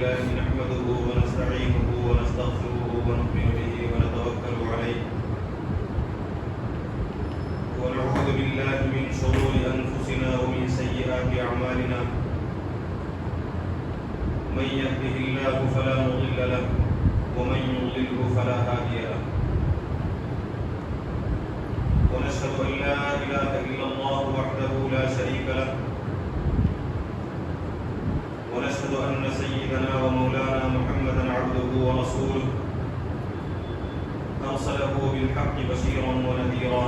لله نحمده ونستعينه ونستغفره ونؤمن به ونتوكل عليه ونعوذ بالله من شرور أنفسنا ومن سيئات أعمالنا من يهده الله فلا مضل له ومن يضلله فلا هادي له ونشهد أن لا إله إلا الله وحده لا شريك له ونشهد أن سيدنا ومولانا محمدا عبده ورسوله أرسله بالحق بشيرا ونذيرا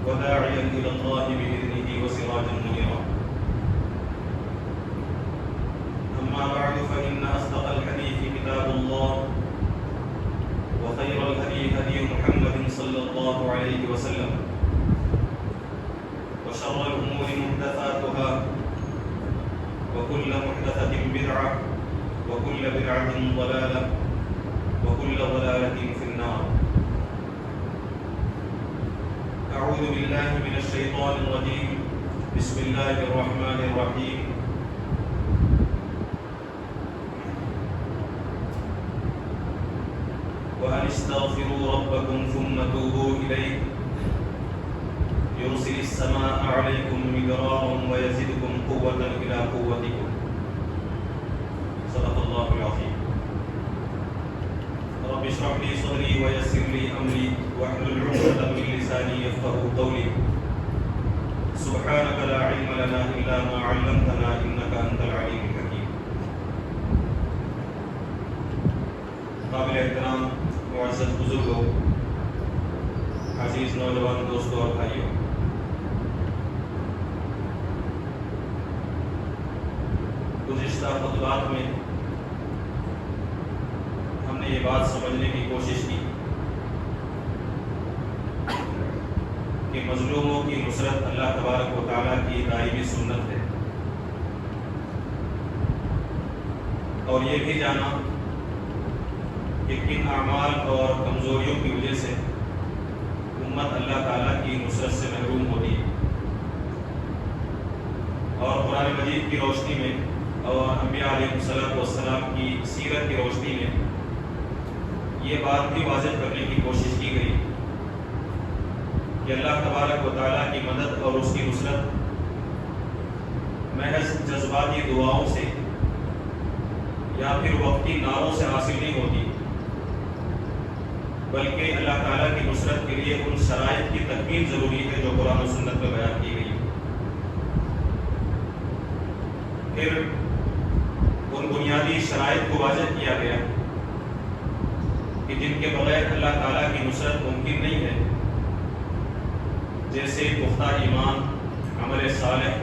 وداعيا إلى الله بإذنه وسراجا منيرا أما بعد فإن أصدق الحديث كتاب الله وخير الهدي هدي محمد صلى الله عليه وسلم وشر الأمور محدثاتها وكل محدثة بدعة وكل بدعة ضلالة وكل ضلالة في النار. أعوذ بالله من الشيطان الرجيم. بسم الله الرحمن الرحيم. وأن استغفروا ربكم ثم توبوا إليه يرسل السماء عليكم مدرارا ويزدكم قوة إلى قوتكم. صدق الله العظيم. رب اشرح لي صدري ويسر لي أمري واحلل عقدة من لساني يفقهوا قولي. سبحانك لا علم لنا إلا ما علمتنا إنك أنت العليم الحكيم. قابل احترام معزز بزرگوں، عزیز نوجوان دوستوں اور بھائیوں، گزشتہ خطبات میں ہم نے یہ بات سمجھنے کی کوشش کی کہ مظلوموں کی نصرت اللہ تبارک و تعالیٰ کی دائمی سنت ہے، اور یہ بھی جانا کہ کن اعمال اور کمزوریوں کی وجہ سے امت اللہ تعالیٰ کی نصرت سے محروم ہوتی ہے، اور قرآن مجید کی روشنی میں اور انبیاء علیہ السلام کی سیرت کی روشنی میں یہ بات بھی واضح کرنے کی کوشش کی گئی کہ اللہ تبارک و تعالیٰ کی مدد اور اس کی نصرت محض جذباتی دعاؤں سے یا پھر وقتی نعروں سے حاصل نہیں ہوتی، بلکہ اللہ تعالیٰ کی نصرت کے لیے ان شرائط کی تکمیل ضروری ہے جو قرآن و سنت میں بیان کی گئی ہے۔ پھر ان بنیادی شرائط کو واضح کیا گیا کہ جن کے بغیر اللہ تعالیٰ کی نصرت ممکن نہیں ہے، جیسے پختہ ایمان، عمل صالح،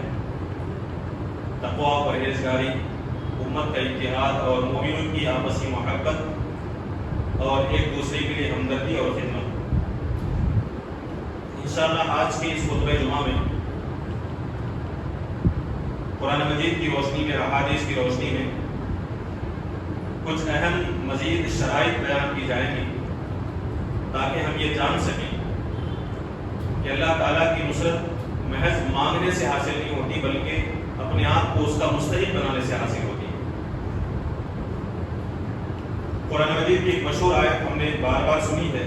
تقویٰ و پرہیزگاری، امت کا اتحاد اور مومنوں کی آپسی محبت اور ایک دوسرے کے لیے ہمدردی اور خدمت۔ انشاءاللہ آج کے اس خطبہ جمعہ میں قرآن مجید کی روشنی میں، احادیث کی روشنی میں کچھ اہم مزید شرائط بیان کی جائیں گی تاکہ ہم یہ جان سکیں کہ اللہ تعالیٰ کی نصرت محض مانگنے سے حاصل نہیں ہوتی، بلکہ اپنے آپ کو اس کا مستحق بنانے سے حاصل ہوتی ہے۔ قرآن مجید کی ایک مشہور آیت ہم نے بار بار سنی ہے،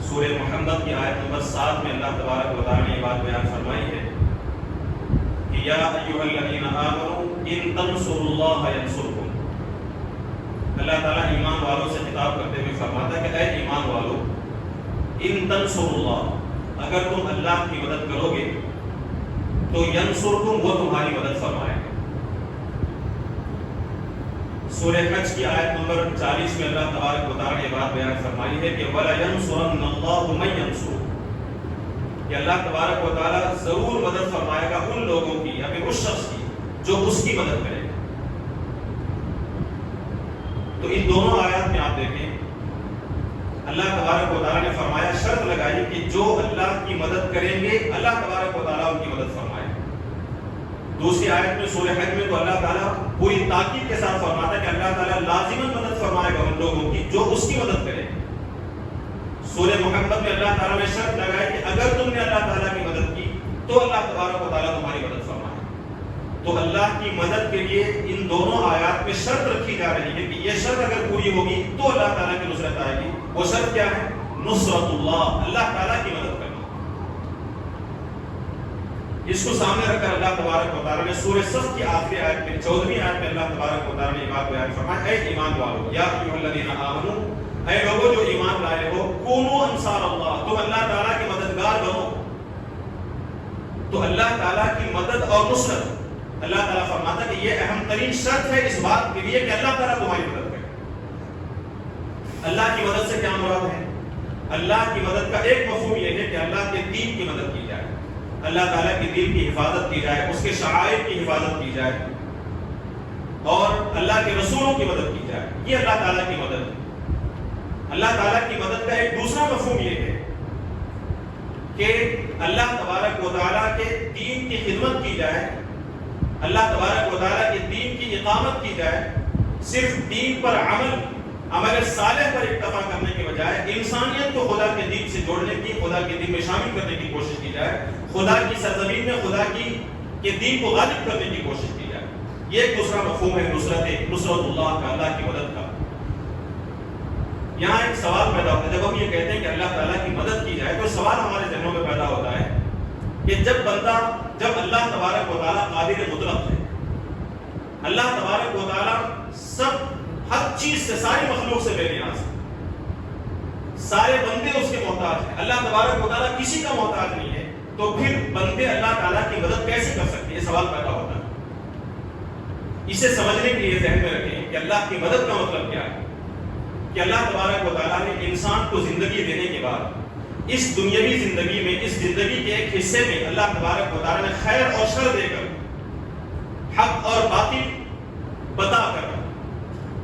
سورہ محمد کی آیت نمبر 7 میں اللہ تبارک و تعالیٰ نے یہ بات بیان فرمائی ہے کہ یا ایھا الذین آمنوا ان تنصروا اللہ ینصرکم۔ اللہ تعالیٰ ایمان والوں سے خطاب کرتے ہوئے فرماتا ہے کہ اے ایمان والو، ان تنصروا اللہ، اگر تم اللہ کی مدد کرو گے تو ینصرکم، وہ تمہاری مدد فرمائے گا۔ سورہ حج کی آیت نمبر 40 میں اللہ تبارک و تعالیٰ نے یہ بات بیان فرمائی ہے کہ وَلَيَنصُرَنَّ اللَّهُ مَن يَنصُرُهُ، کہ اللہ تبارک و تعالیٰ ضرور مدد فرمائے گا ان لوگوں کی یا پھر اس شخص کی جو اس کی مدد کرے گا۔ تو ان دونوں آیات میں آپ دیکھیں اللہ تبارک و تعالیٰ نے فرمایا، شرط لگائی کہ جو اللہ کی مدد کریں گے اللہ تبارک و تعالیٰ ان کی مدد فرمائے گا۔ دوسری آیت میں سورہ حج میں تو اللہ تعالیٰ پوری تاکید کے ساتھ فرماتا ہے کہ اللہ تعالیٰ لازماً مدد فرمائے گا ان لوگوں کی جو اس کی مدد کرے۔ سورہ محمد میں اللہ تعالیٰ نے شرط لگائی کہ اگر تم نے اللہ تعالیٰ کی مدد کی تو اللہ تبارک و تعالیٰ تمہاری مدد فرمائے۔ تو اللہ کی مدد کے لیے ان دونوں آیات میں شرط رکھی جا رہی ہے کہ یہ شرط اگر پوری ہوگی تو اللہ تعالیٰ کی نصرت آئے گی. وہ شرط کیا ہے؟ نصرت اللہ، اللہ تعالیٰ کی مدد کرنا. اس کو سامنے رکھ کر اللہ تبارک و تعالیٰ نے سورہ صف کی آخری آیت میں 14ویں آیت میں اللہ تبارک و تعالیٰ نے یہ بات بیان فرمایا، اے ایمان والو، یا ایھا الذین آمنوا، اے لوگوں جو ایمان لائے ہو، کونوا انصار اللہ، تم اللہ تعالیٰ کے مددگار بنو. تو اللہ تعالیٰ کی مدد اور نصرت، اللہ تعالیٰ فرماتا ہے کہ یہ اہم ترین شرط ہے اس بات کے لیے کہ اللہ تعالیٰ تمہاری مدد کرے. اللہ کی مدد سے کیا مراد ہے؟ اللہ کی مدد کا ایک مفہوم یہ ہے کہ اللہ کے دین کی مدد کی جائے، اللہ تعالیٰ کی دین کی حفاظت کی جائے، اس کے شعائر کی حفاظت کی جائے اور اللہ کے رسولوں کی مدد کی جائے. یہ اللہ تعالیٰ کی مدد ہے. اللہ تعالیٰ کی مدد کا ایک دوسرا مفہوم یہ ہے کہ اللہ تبارک و تعالیٰ کے دین کی خدمت کی جائے، اللہ تبارک و تعالیٰ کے دین کی اقامت کی جائے. صرف دین پر عمل صالح پر اکتفا کرنے کے بجائے انسانیت کو خدا کے دین سے جوڑنے کی، خدا کے دین میں شامل کرنے کی کوشش کی جائے، خدا کی سرزمین میں خدا کے دین کو غالب کرنے کی کوشش کی جائے. یہ ایک دوسرا مفہوم ہے نصرت اللہ کا، اللہ کی مدد کا. یہاں ایک سوال پیدا ہوتا ہے جب ہم یہ کہتے ہیں کہ اللہ تعالیٰ کی مدد کی جائے، تو سوال ہمارے ذہنوں میں پیدا ہوتا ہے کہ جب اللہ تبارک و تعالیٰ قادر مطلق ہے، اللہ تبارک و تعالیٰ ہر چیز سے، ساری مخلوق سے بے نیاز ہے، سارے بندے اس کے محتاج ہیں، اللہ تبارک و تعالیٰ کسی کا محتاج نہیں ہے، تو پھر بندے اللہ تعالیٰ کی مدد کیسے کر سکتے ہیں؟ یہ سوال پیدا ہوتا ہے. اسے سمجھنے کے لیے ذہن میں رکھیں کہ اللہ کی مدد کا مطلب کیا ہے. کہ اللہ تبارک و تعالیٰ نے انسان کو زندگی دینے کے بعد اس دنیاوی زندگی میں، اس زندگی کے ایک حصے میں اللہ تبارک و تعالیٰ نے خیر اور شر دے کر، حق اور باطل بتا کر،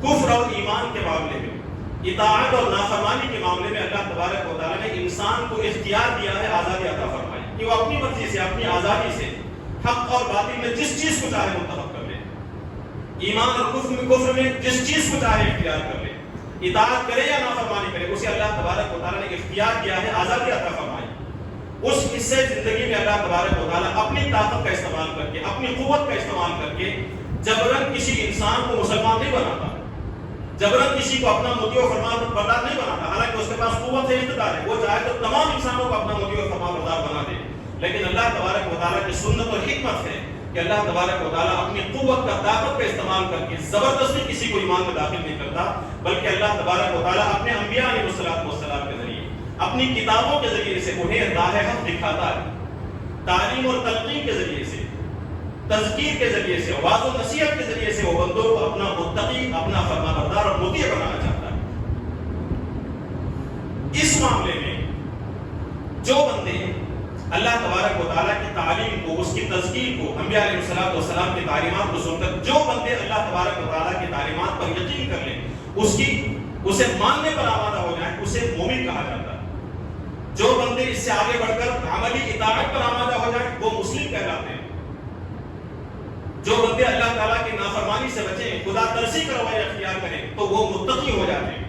کفر اور ایمان کے معاملے میں، اطاعت اور نافرمانی کے معاملے میں اللہ تبارک و تعالیٰ نے انسان کو اختیار دیا ہے، آزادی عطا فرمائی کہ وہ اپنی مرضی سے، اپنی آزادی سے حق اور باطل میں جس چیز کو چاہے منتخب کر لے، ایمان اور کفر میں جس چیز کو چاہے اختیار کر لے، اطاعت کرے یا نافرمانی کرے، اسے اللہ تبارک و تعالیٰ نے اختیار دیا ہے، آزادی عطا فرمائی. اس حصے زندگی میں اللہ تبارک و تعالیٰ اپنی طاقت کا استعمال کر کے، اپنی قوت کا استعمال کر کے جبراً کسی انسان کو مسلمان نہیں بناتا، جبراً کسی کو اپنا مطیع و فرمان بردار نہیں بناتا. حالانکہ اس کے پاس قوت ہے، اقتدار ہے، وہ چاہے تو تمام انسانوں کو اپنا مطیع و فرمان بردار بنا دے. لیکن اللہ تبارک و تعالیٰ کی سنت اور حکمت ہے کہ اللہ تبارک و تعالیٰ اپنی قوت کا، طاقت کا استعمال کر کے زبردستی کسی کو ایمان میں داخل نہیں کرتا، بلکہ اللہ تبارک و تعالیٰ اپنے انبیاء علیہ السلام کے ذریعے، اپنی کتابوں کے ذریعے سے انہیں راہ حق دکھاتا ہے. تعلیم اور تلقین کے ذریعے سے، تذکیر کے ذریعے سے، واعظ و نصیحت کے ذریعے سے وہ بندوں کو اپنا متقی، اپنا فرمانبردار اور مطیع بنانا چاہتا ہے. اس معاملے میں جو بندے اللہ تبارک و تعالیٰ کی تعلیم کو، اس کی تذکیر کو، انبیاء علیہ السلام کی تعلیمات کو سن کر جو بندے اللہ تبارک و تعالیٰ کی تعلیمات پر یقین کر لیں، اسے ماننے پر آمادہ ہو جائیں، اسے مومن کہا جاتا ہے. جو بندے اس سے آگے بڑھ کر عملی اطاعت پر آمادہ ہو جائیں وہ مسلم کہلاتے ہیں. جو بندے اللہ تعالیٰ کی نافرمانی سے بچیں، خدا ترسی کا رویہ اختیار کریں تو وہ متقی ہو جاتے ہیں.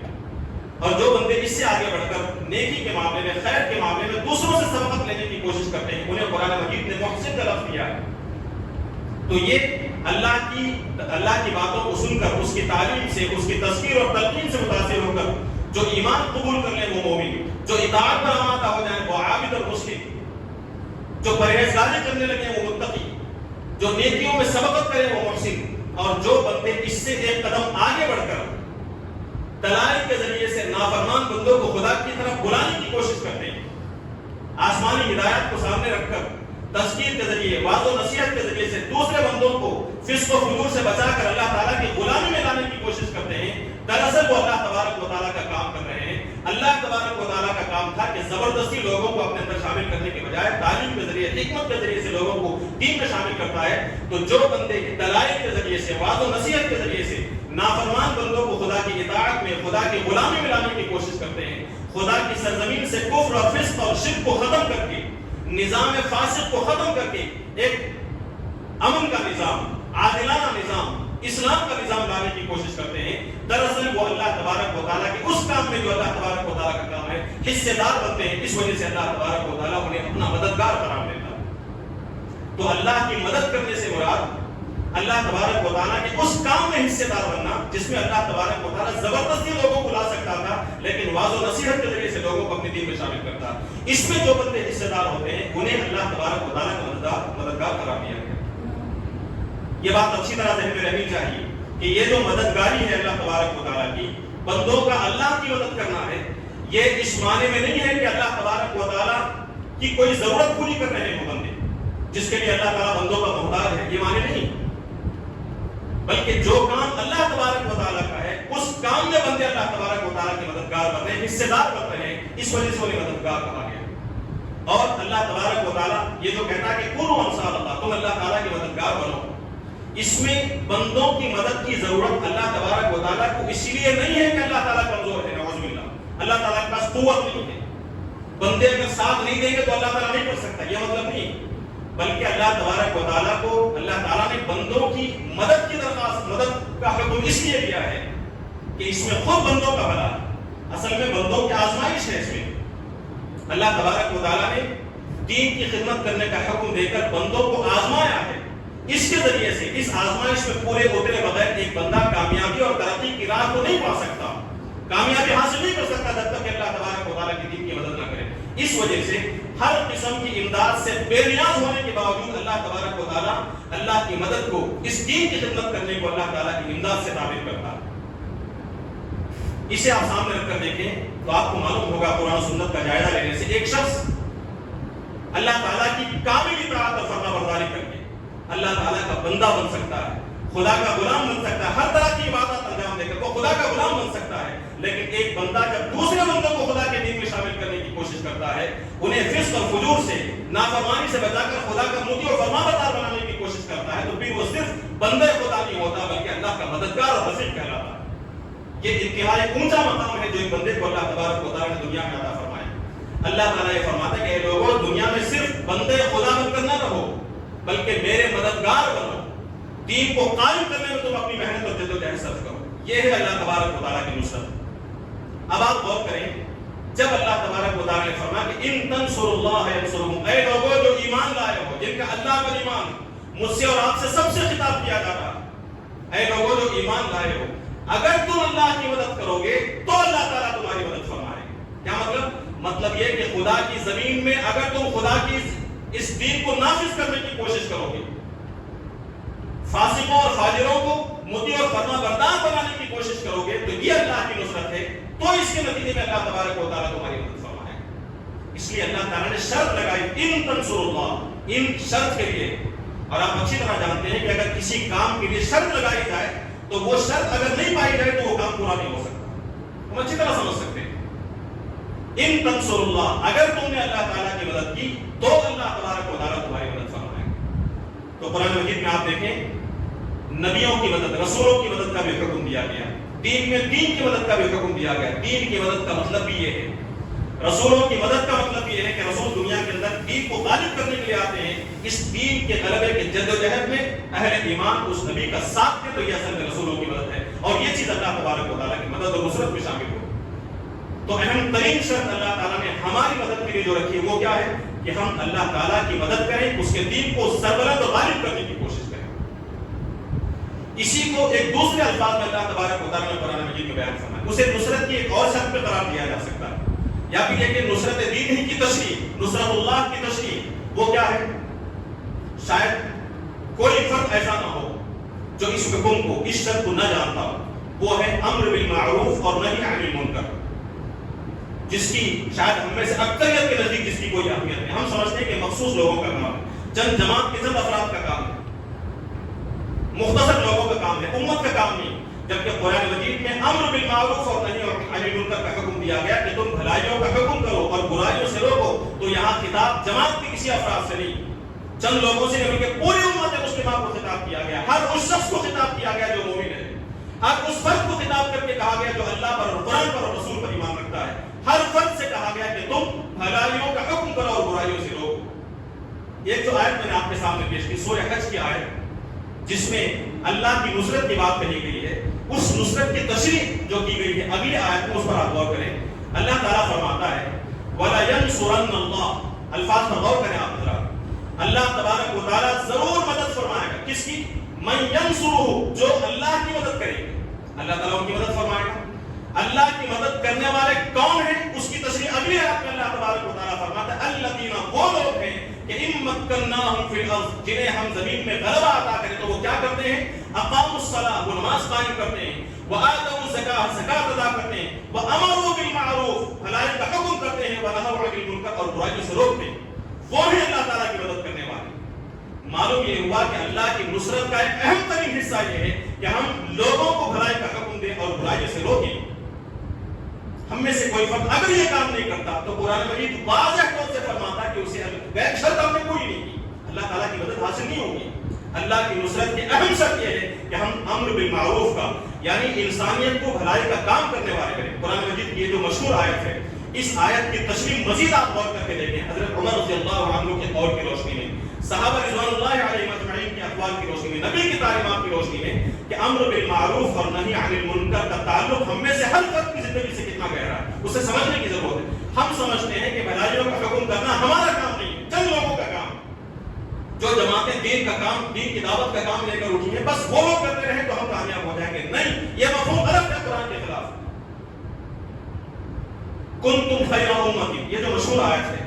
اور جو بندے اس سے آگے بڑھ کر نیکی کے معاملے میں، خیر کے معاملے میں دوسروں سے سبقت لینے کی کوشش کرتے ہیں، انہیں قرآن مجید نے محسن کا لفظ دیا ہے. تو یہ اللہ کی باتوں کو سن کر، اس کی تعلیم سے، اس کی تذکیر اور تلقین سے متاثر ہو کر جو ایمان قبول کر لیں وہ مومن، جو اطاعت پر آمادہ ہو جائیں وہ عابد اور مسلم، جو پرہیزگاری کرنے لگے وہ متقی، جو نیکیوں میں سبقت کرے وہ محسن. اور جو بندے اس سے ایک قدم آگے بڑھ کر دلائل کے ذریعے سے نافرمان بندوں کو خدا کی طرف بلانے کی کوشش کرتے ہیں، آسمانی ہدایات کو سامنے رکھ کر تذکیر کے ذریعے، واعظ و نصیحت کے ذریعے سے دوسرے بندوں کو فسق و فجور سے بچا کر اللہ تعالیٰ کی غلامی میں لانے کی کوشش کرتے ہیں، دراصل وہ اللہ تبارک و تعالیٰ کا کام کر رہے ہیں. اللہ تبارک و تعالیٰ کا کام تھا کہ زبردستی لوگوں کو اپنے اندر شامل کرنے کے بجائے تعلیم کے ذریعے، حکمت کے ذریعے سے لوگوں کو دین میں شامل کرتا ہے. تو جو بندے دلائل کے ذریعے سے، واعظ و نصیحت کے ذریعے سے نافرمان بندوں کو خدا کی اطاعت میں، خدا کی غلامی میں لانے کی کوشش کرتے ہیں، خدا کی سرزمین سے کفر اور فسق اور شرک کو ختم کر کے، نظام فاسق کو ختم کر کے ایک امن کا نظام، عادلانہ نظام، اسلام کا نظام لانے کی کوشش کرتے ہیں، دراصل وہ اللہ تبارک و تعالیٰ کے اس کام میں جو اللہ تبارک و تعالیٰ کا کام ہے حصے دار بنتے ہیں. اس وجہ سے اللہ تبارک و تعالیٰ انہیں اپنا مددگار قرار دیتا ہے. تو اللہ کی مدد کرنے سے مراد اللہ تبارک و تعالیٰ کے اس کام میں حصے دار بننا جس میں اللہ تبارک و تعالیٰ زبردستی لوگوں کو لا سکتا تھا لیکن واضح و نصیحت کے ذریعے سے لوگوں کو اپنے دین میں شامل کرتا. اس میں جو بندے حصے دار ہوتے ہیں انہیں اللہ تبارک و تعالیٰ کا مددگار قرار دیا گیا. یہ بات اچھی طرح ذہن میں رہنی چاہیے کہ یہ جو مددگاری ہے اللہ تبارک و تعالیٰ کی، بندوں کا اللہ کی مدد کرنا ہے، یہ اس معنی میں نہیں ہے کہ اللہ تبارک و تعالیٰ کی کوئی ضرورت پوری کر رہے ہیں وہ بندے جس کے لیے اللہ تعالیٰ بندوں کا محتاج ہے، یہ معنی نہیں. بلکہ جو کام اللہ تبارک و تعالیٰ کا ہے اس کام میں بندے اللہ تبارک و تعالیٰ کے مددگار بن رہے ہیں، حصے دار بن رہے ہیں، اس وجہ سے انہیں مددگار کہا گیا. اور اللہ تبارک و تعالیٰ یہ جو کہتا ہے کہ کونوا امثال اللہ، تم اللہ تعالیٰ کے مددگار بنو، اس میں بندوں کی مدد کی ضرورت اللہ تبارک و تعالیٰ کو اس لیے نہیں ہے کہ اللہ تعالیٰ کمزور ہے، نعوذ باللہ، اللہ تعالیٰ کے پاس قوت نہیں ہے، بندے اگر ساتھ نہیں دیں گے تو اللہ تعالیٰ نہیں کر سکتا، یہ مطلب نہیں. بلکہ اللہ تبارک و تعالیٰ کو اللہ تعالیٰ نے بندوں کی مدد کی درخواست، مدد کا حکم اس لیے دیا ہے کہ اس میں خود بندوں کا بھلا ہے. اصل میں بندوں کی آزمائش ہے. اس میں اللہ تبارک و تعالیٰ نے دین کی خدمت کرنے کا حکم دے کر بندوں کو آزمایا ہے. اس کے ذریعے سے اس آزمائش میں پورے اترے بغیر ایک بندہ کامیابی اور ترقی کی راہ کو نہیں پا سکتا، کامیابی حاصل نہیں کر سکتا جب تک کہ اللہ تبارک و تعالیٰ کی دین کی مدد نہ کرے. اس وجہ سے ہر قسم کی امداد سے بے نیاز ہونے کے باوجود اللہ تبارک و تعالیٰ اللہ کی مدد کو، اس دین کی خدمت کرنے کو اللہ تعالیٰ کی امداد سے تعبیر کرتا ہے. اسے آپ سامنے رکھ کر دیکھیں تو آپ کو معلوم ہوگا قرآن و سنت کا جائزہ لینے سے ایک شخص اللہ تعالیٰ کی کامل اطاعت اور فرما برداری کر کے اللہ تعالیٰ کا بندہ بن سکتا ہے، خدا کا غلام بن سکتا ہے، ہر طرح کی عبادت انجام دے کر وہ خدا کا غلام بن سکتا ہے. لیکن ایک بندہ جب دوسرے بندوں کو خدا کے دین میں شامل کرنے کی کوشش کرتا ہے، انہیں فسق اور فجور سے، نافرمانی سے بچا کر خدا کا مطیع اور فرمانبردار بنانے کی کوشش کرتا ہے، تو پھر وہ صرف بندے خدا نہیں ہوتا بلکہ اللہ کا مددگار اور حفیظ کہلاتا ہے. یہ انتہائی اونچا مقام ہے جو ایک بندے کو اللہ تبارک و تعالیٰ نے دنیا میں عطا فرمایا. اللہ تعالیٰ یہ فرماتا ہے کہ اے لوگوں، دنیا میں صرف بندے خدا بن کر نہ رہو بلکہ میرے مددگار بنو، دین کو قائم کرنے میں تم اپنی محنت اور جدوجہد صرف کرو. یہ ہے اللہ تبارک و تعالیٰ کی نصرت. اب آپ غور کریں، جب اللہ تبارک و تعالیٰ نے فرمایا کہ ان تنصروا اللہ ینصرکم، اے لوگوں جو ایمان لائے ہو، جن کا اللہ پر ایمان، مجھ سے اور آپ سے سب سے خطاب کیا جا رہا ہے، اے لوگوں جو ایمان لائے ہو، اگر تم اللہ کی مدد کرو گے تو اللہ تعالیٰ تمہاری مدد فرمائے گا. کیا مطلب؟ مطلب یہ کہ خدا کی زمین میں اگر تم خدا کی اس دین کو نافذ کرنے کی کوشش کرو گے، فاسقوں اور فاجروں کو مطیع اور فرما بردار بنانے کی کوشش کرو گے، تو یہ اللہ کی نصرت ہے. تو اس کے نتیجے میں اللہ تبارک و تعالیٰ تمہاری مدد فرمائے. اس لیے اللہ تعالیٰ نے شرط لگائی ان تنصروا اللہ، ان شرط کے لیے. اور آپ اچھی طرح جانتے ہیں کہ اگر کسی کام کے لیے شرط لگائی جائے تو وہ شرط اگر نہیں پائی جائے تو وہ کام پورا نہیں ہو سکتا. ہم اچھی طرح سمجھ سکتے ہیں. ان تنصروا اللہ، اگر تم نے اللہ تعالیٰ کی مدد کی تو اللہ تبارک و تعالیٰ تمہاری مدد فرمائے. تو قرآن مجید میں آپ دیکھیں نبیوں کی مدد، رسولوں کی مدد کا بھی حکم دیا گیا، دین میں دین کی مدد کا بھی حکم دیا گیا. دین کی مدد کا مطلب بھی یہ ہے، رسولوں کی مدد کا مطلب یہ ہے کہ رسول دنیا کے اندر دین کو غالب کرنے کے لیے آتے ہیں. اس دین کے غلبے کے جدوجہد میں اہل ایمان اس نبی کا ساتھ دے تو یہ اصل میں رسولوں کی مدد ہے. اور یہ چیز اللہ تبارک و تعالیٰ کی مدد اور نصرت میں شامل ہو. تو اہم ترین شرط اللہ تعالیٰ نے ہماری مدد کے لیے جو رکھی ہے وہ کیا ہے کہ ہم اللہ تعالیٰ کی مدد کریں، اس کے دین کو سربلند اور غالب کرنے کی کوشش کریں. اسی کو ایک دوسرے الفاظ میں اللہ تبارک و تعالیٰ نے قرآن مجید میں بیان فرمایا. اسے نصرت کی ایک اور شرط پہ قرار دیا جا سکتا ہے، یا پھر یہ کہ نصرت دین ہی کی تشریح، نصرت اللہ کی تشریح وہ کیا ہے؟ شاید کوئی فرد ایسا نہ ہو جو اس حکم کو، اس شرط کو نہ جانتا ہو. وہ ہے امر بالمعروف اور نہی عن المنکر، جس کی شاید ہم میں سے اکثریت کے نزدیک جس کی کوئی اہمیت نہیں. ہم سمجھتے ہیں کہ مخصوص لوگوں کا کام ہے، چند جماعت کے چند افراد کا کام ہے، مختصر لوگوں کا کام ہے، امت کا کام نہیں. جبکہ قرآن مجید میں امر بالمعروف اور نہی عن المنکر کا حکم دیا گیا کہ تم بھلائیوں کا حکم کرو اور برائیوں سے روکو. تو یہاں خطاب جماعت کے کسی افراد سے نہیں، چند لوگوں سے نہیں بلکہ پوری امت مسلمہ کو خطاب کیا گیا. ہر اس شخص کو خطاب کیا گیا جو مومن ہے، ہر اس فرد کو خطاب کر کے کہا گیا جو اللہ پر اور قرآن پر اور رسول پر ایمان رکھتا ہے. ہر فرد سے کہا گیا کہ تم بھلائیوں کا حکم کرو اور برائیوں سے روکو. ایک جو آیت میں نے آپ کے سامنے پیش کی سورہ حج کی آیت، جس میں اللہ کی نصرت کی بات کہی گئی ہے، اس نصرت کی تشریح جو کی گئی ہے اگلی آیت میں اس پر آپ غور کریں. اللہ تعالیٰ فرماتا ہے وَلَا يَنْصُرَنَّ اللَّهُ، الفاظ پر غور کریں آپ ذرا. اللہ تبارک و تعالیٰ ضرور مدد فرمائے گا. کس کی؟ من ینصرہ جو اللہ کی مدد کریں گے، اللہ تعالیٰ ان کی مدد فرمائے گا۔ اللہ کی مدد کرنے والے کون ہیں؟ اس کی تشریح اگلی آیت میں اللہ تبارک و تعالیٰ فرماتا ہے الذین وہ لوگ ہیں کہ ان مکناہم فی الارض جنہیں ہم زمین میں غلبہ عطا کریں تو وہ کیا کرتے ہیں؟ اقاموا الصلاۃ وہ نماز قائم کرتے ہیں، وآتوا الزکاۃ زکات ادا کرتے ہیں، وامروا بالمعروف بھلائی کا حکم کرتے ہیں، ونہوا عن المنکر اور برائیوں سے روکتے ہیں۔ وہ ہیں اللہ تعالیٰ کی مدد کرنے والے۔ معلوم یہ ہوا کہ اللہ کی نصرت کا ایک اہم ترین حصہ یہ ہے کہ ہم لوگوں کو بھلائی کا حکم دیں اور برائیوں سے روکیں۔ ہم میں سے کوئی فرد اگر یہ کام نہیں کرتا تو قرآن مجید واضح طور سے فرماتا کہ اسے غیر شرط ہم نے کوئی نہیں کی، اللہ تعالیٰ کی مدد حاصل نہیں ہوگی۔ اللہ کی نصرت کی اہم شرط یہ ہے کہ ہم امر بالمعروف کا یعنی انسانیت کو بھلائی کا کام کرنے والے کریں۔ قرآن مجید کی یہ جو مشہور آیت ہے، اس آیت کی تشریح مزید آپ غور کر کے دیکھیں حضرت عمر رضی اللہ عنہ کے قول کی روشنی میں، صحابہ رضوان اللہ علیہم اجمعین کے اقوال کی روشنی میں، نبی کی تعلیمات کی روشنی میں کہ امر بالمعروف اور نہی عن المنکر کا تعلق ہم میں سے ہر فرد کی زندگی سے کتنا گہرا ہے اسے سمجھنے کی ضرورت ہے۔ ہم سمجھتے ہیں کہ بھلائیوں کا حکم کرنا ہمارا کام نہیں ہے، چند لوگوں کا کام، جو جماعتیں دین کا کام، دین کی دعوت کا کام لے کر اٹھی ہیں، بس وہ لوگ کرتے رہیں تو ہم کامیاب ہو جائیں گے۔ نہیں، یہ مفہوم غلط ہے، قرآن کے خلاف۔ کنتم خیر امۃ، یہ جو مشہور آیت ہے،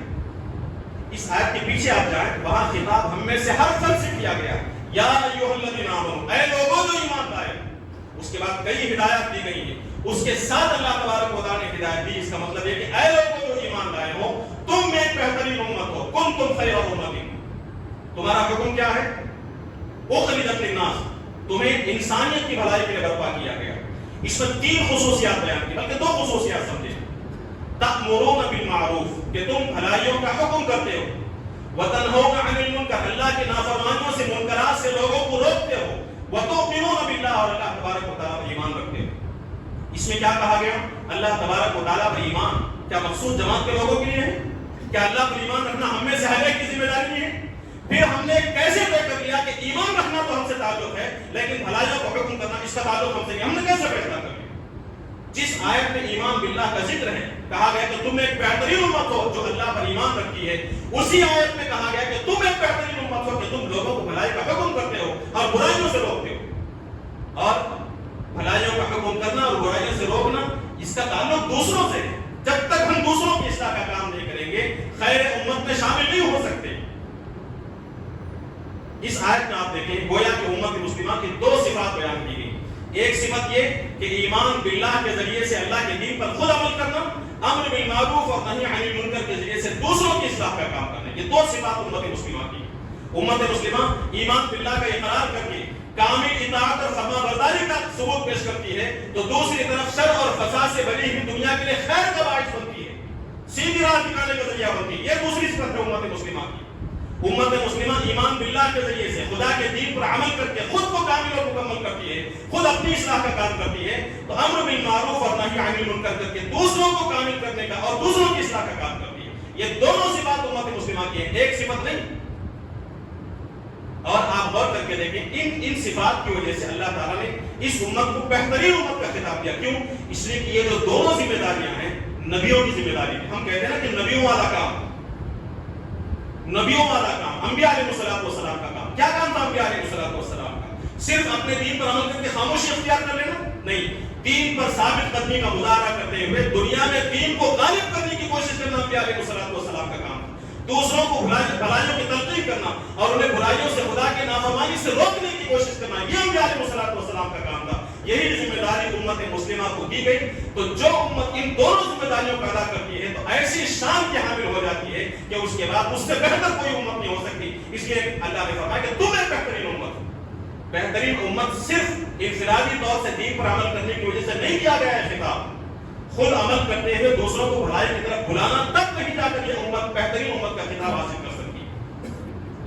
اس آیت کے پیچھے آپ جائیں، وہاں خطاب ہم میں سے ہر فرد سے کیا گیا، یا ایھا الذین آمنوا، اے لوگوں جو ایمان لائے۔ اس کے بعد کئی ہدایات دی گئی ہیں، اس کے ساتھ اللہ تبارک و تعالیٰ نے ہدایت دی، اس کا مطلب ہے کہ اے لوگوں جو ایمان لائے ہو، تم ایک بہترین امت ہو، کنتم خیر امۃ، تمہارا حکم کیا ہے؟ اخرجت للناس، تمہیں انسانیت کی بھلائی کے لیے برپا کیا گیا۔ اس میں تین خصوصیات بیان کی، بلکہ دو خصوصیات سمجھیں۔ تأمرون بالمعروف کہ تم بھلائیوں کا حکم کرتے ہو، وتنہون عن المنکر اللہ کے نافرمانیوں سے، منکرات سے لوگوں کو روکتے ہو، وتؤمنون باللہ اور اللہ تبارک و تعالیٰ پر ایمان رکھتے ہو۔ اس میں کیا کہا گیا؟ اللہ تبارک و تعالیٰ پر ایمان۔ کیا مخصوص جماعت کے لوگوں کے لیے ہے؟ کیا اللہ پر ایمان رکھنا ہم میں سے ہر ایک کی ذمہ داری نہیں ہے؟ پھر ہم نے کیسے طے کر لیا کہ ایمان رکھنا تو ہم سے تعلق ہے لیکن بھلائیوں کو حکم کرنا اس کا تعلق ہم سے نہیں؟ ہم نے کیسے فیصلہ کر لیا؟ جس آیت میں ایمان باللہ کا ذکر ہے، کہا گیا کہ تم ایک بہترین امت ہو جو اللہ پر ایمان رکھتی ہے، اسی آیت میں کہا گیا کہ تم ایک بہترین امت ہو کہ تم لوگوں کو بھلائی کا حکم کرتے ہو اور برائیوں سے روکتے ہو۔ اور بھلائیوں کا حکم کرنا اور برائیوں سے روکنا اس کا تعلق دوسروں سے ہے۔ جب تک ہم دوسروں کی اصلاح کا کام نہیں کریں گے خیر امت میں شامل نہیں ہو سکتے۔ اس آیت میں آپ دیکھیں گویا کہ امت مسلمہ کی دو صفات بیان کی گئی۔ ایک صفت یہ کہ ایمان باللہ کے ذریعے سے اللہ کے دین پر خود عمل کرنا، امر بالمعروف اور نہی عن المنکر کے ذریعے سے دوسروں کی اصلاح کا کام کرنا، یہ دو صفات امت مسلمہ کی۔ امت مسلمہ ایمان باللہ کا اقرار کر کے کامل اطاعت اور فرما برداری کا ثبوت پیش کرتی ہے تو دوسری طرف شر اور فساد سے بنی ہوئی دنیا کے لیے خیر کا باعث بنتی ہے، سیدھی راہ دکھانے کا ذریعہ بنتی ہے۔ یہ دوسری صفت ہے امت مسلمہ کی۔ امت مسلمہ ایمان باللہ کے ذریعے سے خدا کے دین پر عمل کر کے خود کو کامل اور مکمل کرتی ہے، خود اپنی اصلاح کا کام کرتی ہے، تو امر بالمعروف اور نہی عن المنکر کر کے دوسروں کو کامل کرنے کا اور دوسروں کی اصلاح کا کام کرتی ہے۔ یہ دونوں صفات امت مسلمہ کی ہیں، ایک صفت نہیں۔ اور آپ غور کر کے دیکھیں ان صفات کی وجہ سے اللہ تعالیٰ نے اس امت کو بہترین امت کا خطاب دیا۔ کیوں؟ اس لیے کہ یہ جو دونوں ذمہ داریاں ہیں نبیوں کی ذمہ داری ہے۔ ہم کہتے ہیں نا کہ نبیوں والا کام، نبیوں والا کام، انبیاء علیہ السلام کا کام۔ کیا کام تھا انبیاء علیہ السلام کا؟ صرف اپنے دین پر عمل کر کے خاموشی اختیار کر لینا؟ نہیں، دین پر ثابت قدمی کا مظاہرہ کرتے ہوئے دنیا میں دین کو غالب کرنے کی کوشش کرنا انبیاء علیہ السلام کا کام تھا۔ دوسروں کو بھلائیوں کی تلقین کرنا اور انہیں برائیوں سے، خدا کے نافرمانی سے روکنے کی کوشش کرنا، یہ انبیاء علیہ السلام کا کام تھا۔ یہی ذمہ داری امت مسلمہ کو دی گئی۔ تو جو امت ان دونوں ذمہ داریوں کو ادا کرتی ہے تو ایسی شان کی حامل ہو جاتی ہے کہ اس کے بعد اس سے بہتر کوئی امت نہیں ہو سکتی۔ اس لیے اللہ نے فرمایا کہ تم ایک بہترین امت ہو۔ بہترین امت صرف انفرادی طور سے دین پر عمل کرنے کی وجہ سے نہیں کیا گیا ہے خطاب، خود عمل کرتے ہوئے دوسروں کو بھلائی کی طرف بلانا، تب کہیں جا کر یہ امت بہترین امت کا خطاب حاصل کر سکتی ہے۔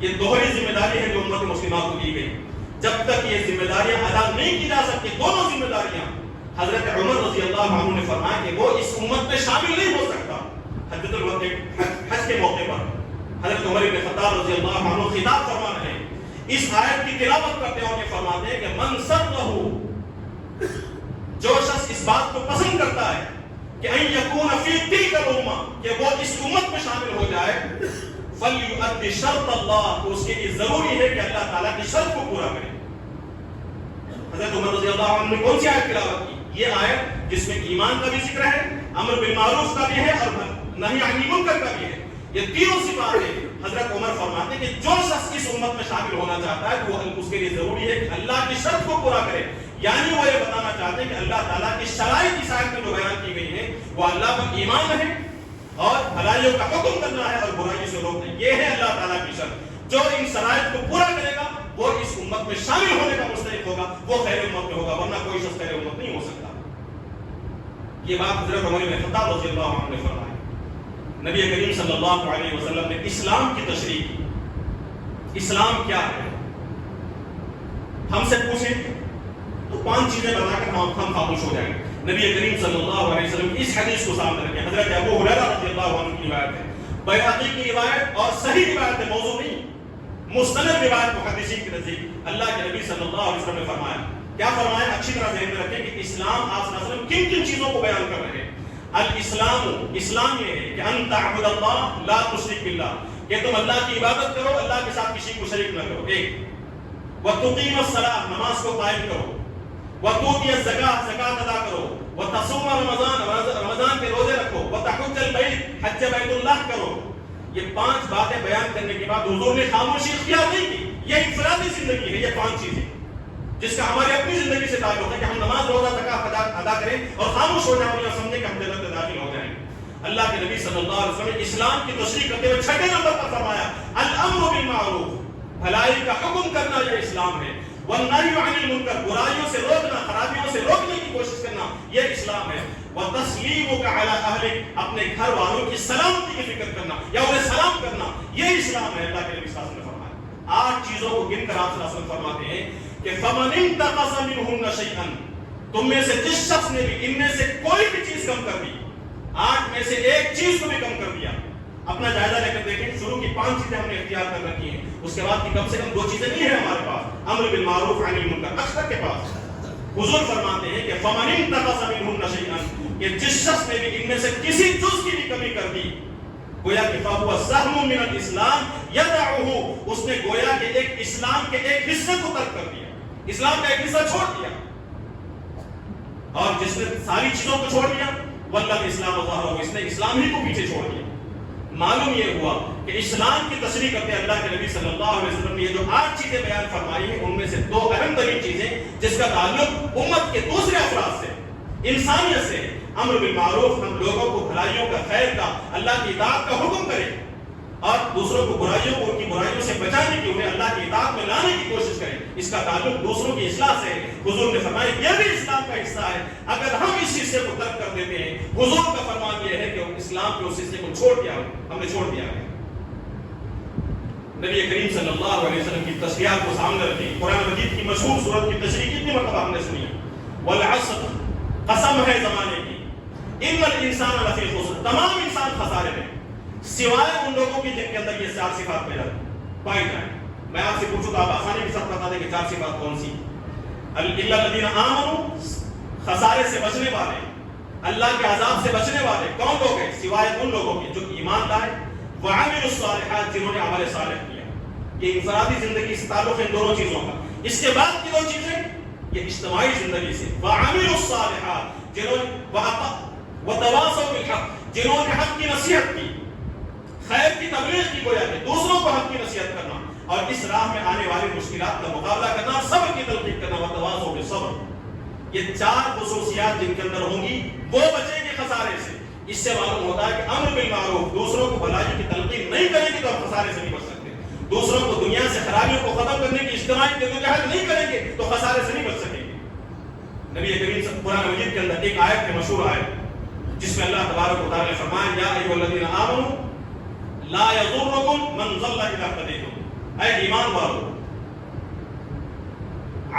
یہ دوہری ذمہ داری ہے جو امت مسلمہ کو دی گئی۔ جب تک یہ ذمہ داریاں ادا نہیں کی جا سکتی، دونوں ذمہ داریاں، حضرت عمر رضی اللہ عنہ نے فرمایا کہ وہ اس امت میں شامل نہیں ہو سکتا۔ حجۃ الوداع حج کے موقع پر حضرت عمر بن خطاب رضی اللہ عنہ خطاب فرما رہے ہیں، اس آیت کی تلاوت کرتے ہوئے فرماتے ہیں کہ من سرہ، جو شخص اس بات کو پسند کرتا ہے کہ ان یکون فی تلک الامہ، کہ وہ اس امت میں شامل ہو جائے، فلیؤدی شرط اللہ، تو اس کے لیے ضروری ہے کہ اللہ تعالیٰ کی شرط کو پورا کرے۔ حضرت عمر رضی اللہ عنہ نے کون سی آیت تلاوت کی؟ یہ آیت جس میں ایمان کا بھی ذکر ہے، امر بالمعروف کا بھی ہے اور نہی عن المنکر کا بھی ہے. یہ تینوں صفات ہیں. حضرت عمر فرماتے ہیں کہ جو شخص اس امت میں شامل ہونا چاہتا ہے وہ اس کے لیے ضروری ہے کہ اللہ کی شرط کو پورا کرے. یعنی وہ یہ بتانا چاہتے ہیں کہ اللہ تعالیٰ کی شرائط کی آیت میں جو بیان کی گئی ہے وہ اللہ پر ایمان ہے اور بھلائیوں کا حکم کرنا ہے اور برائیوں سے روکنا. یہ ہے اللہ تعالیٰ کی شرط. جو ان شرائط کو پورا کرے گا وہ اس امت میں شامل ہونے کا مستحق ہوگا، وہ خیر امت میں ہوگا، ورنہ کوئی شخص خیر امت نہیں ہو سکتا. یہ بات حضرت عمر بن خطاب رضی اللہ عنہ نے فرمائی. نبی کریم صلی اللہ علیہ وسلم نے اسلام کی تشریح کی. اسلام کیا ہے؟ ہم سے پوچھیں تو 5 چیزیں بتا کر ہم خاموش ہو جائیں گے. نبی کریم صلی اللہ علیہ وسلم کی اس حدیث کو سامنے رکھیں. حضرت ابو ہریرہ رضی اللہ عنہ کی روایت ہے، بیہقی کی روایت اور صحیح روایت ہے، موضوع نہیں، مستند روایت محدثین کے نزدیک اللہ کے نبی صلی اللہ علیہ وسلم نے فرمایا. کیا فرمایا؟ اچھی طرح ذہن میں رکھیں کہ اسلام آپ صلی اللہ علیہ وسلم کن کن چیزوں کو بیان کر رہے ہیں. الاسلام، اسلام یہ ہے کہ ان تعبد اللہ لا تشرک باللہ، کہ تم اللہ کی عبادت کرو، اللہ کے ساتھ کسی کو شریک نہ کرو. ایک وتقیم الصلاۃ، نماز کو قائم کرو، وتؤتی الزکاۃ، زکات ادا کرو، وتصوم رمضان، رمضان کے روزے رکھو، وتحج البیت، حج بیت اللہ کرو. یہ 5 باتیں بیان کرنے کے بعد حضور نے خاموشی اختیار نہیں کی. یہ انفرادی زندگی ہے. یہ 5 چیزیں جس کا ہماری اپنی زندگی سے تعلق ہے کہ ہم نماز روزہ زکات ادا کریں اور خاموش ہو جائیں اور یہ سمجھیں کہ ہم جنت میں داخل ہو جائیں. اللہ کے نبی صلی اللہ علیہ وسلم نے اسلام کی تشریح کرتے ہوئے 6 نمبر پر فرمایا الامر بالمعروف، بھلائی کا حکم کرنا یہ اسلام ہے. والنہی عن المنکر، برائیوں سے روکنا، خرابیوں سے روکنے کی کوشش کرنا یہ اسلام ہے. وتسلیمک علی اہلک، اپنے گھر والوں کی سلامتی کی فکر کرنا یا انہیں سلام کرنا یہ اسلام ہے. اللہ کے نبی صلی اللہ علیہ وسلم نے فرمایا. 8 چیزوں کو گن کر آپ صلی اللہ علیہ وسلم فرماتے ہیں کہ فمن انتقص منہن شیئا، تم میں سے جس شخص نے بھی ان میں سے کوئی بھی چیز کم کر دی، 8 میں سے ایک چیز کو بھی کم کر دیا. اپنا جائزہ لے کر دیکھیں. شروع کی 5 چیزیں ہم نے اختیار کر رکھی ہیں، اس کے بعد کی کم سے کم 2 چیزیں نہیں ہیں ہمارے پاس. امر بالمعروف عن المنکر اکثر کے پاس. حضور فرماتے ہیں کہ فمن انتقص منہن شیئا، کہ جس شخص نے بھی ان میں سے کسی جز کی بھی کمی کر دی، گویا کہ فہو سہم من الاسلام یدعہ، اس نے گویا کہ ایک اسلام کے ایک حصے کو ترک کر دیا، اسلام کا ایک حصہ چھوڑ دیا. اور جس نے ساری چیزوں کو چھوڑ دیا واللہ اسلام ظاہرہ، اس نے اسلام ہی کو پیچھے چھوڑ دیا. معلوم یہ ہوا کہ اسلام کی تشریح کرتے اللہ کے نبی صلی اللہ علیہ وسلم نے یہ جو 8 چیزیں بیان فرمائی ہیں ان میں سے 2 اہم ترین چیزیں جس کا تعلق امت کے دوسرے افراد سے، انسانیت سے. امر بالمعروف، ہم لوگوں کو بھلائیوں کا، خیر کا، اللہ کی اطاعت کا حکم کریں اور دوسروں کو برائیوں کو، ان کی برائیوں سے بچانے کی، انہیں اللہ کی اطاعت میں لانے کی کوشش کریں. اس کا تعلق دوسروں کی اصلاح سے. حضور نے فرمایا یہ بھی اسلام کا حصہ ہے. اگر ہم اس حصے کو ترک کر دیتے ہیں، حضور کا فرمان یہ ہے کہ اسلام کے اس حصے کو چھوڑ دیا، ہم نے چھوڑ دیا ہے. نبی کریم صلی اللہ علیہ وسلم کی تشریحات کو سامنے رکھیں. قرآن مجید کی مشہور سورت کی تشریح کتنی مرتبہ ہم نے سنی ہے. والعصر، قسم ہے زمانے کی، ان الانسان لفی خسر، تمام انسان خسارے میں سوائے ان لوگوں کی جن کے اندر یہ 4 صفات پائی جائیں. میں آپ سے پوچھوں تو آپ آسانی کے ساتھ بتا دیں کہ 4 صفات کون سی؟ الا الذین آمنوا، خسارے سے بچنے والے، اللہ کے عذاب سے بچنے والے کون لوگ ہیں؟ سوائے ان لوگوں کے جو ایمان لائے، وعملوا الصالحات، جنہوں نے عمل صالح کیا. یہ انفرادی زندگی سے تعلق ہے ان دونوں چیزوں کا. اس کے بعد کی 2 چیزیں یہ اجتماعی زندگی سے، وعملوا الصالحات، جنہوں نے وتواصوا بالحق، جنہوں نے حق کی نصیحت کی، خیر کی تبلیغ کی، گویا کہ دوسروں کو حق کی نصیحت کرنا اور اس راہ میں آنے والی مشکلات کا مقابلہ کرنا، صبر کی تلقین کرنا، وتواصوا بالصبر. یہ 4 خصوصیات جن کے اندر ہوں گی وہ بچیں گے خسارے سے. اس سے معلوم ہوتا ہے کہ امر بالمعروف، دوسروں کو بھلائی کی تلقین نہیں کریں گے تو ہم خسارے سے نہیں بچ سکتے. دوسروں کو دنیا سے خرابیوں کو ختم کرنے کی اجتماعی جدوجہد نہیں کریں گے تو خسارے سے نہیں بچ سکیں گے. نبی کریم قرآن مجید کے اندر ایک آیت ہے، مشہور آیت، جس میں اللہ تبارک و تعالی نے فرمایا یا ایھا الذین آمنوا لا یضرکم من ضل اذا اهتدیتم، اے ایمان والو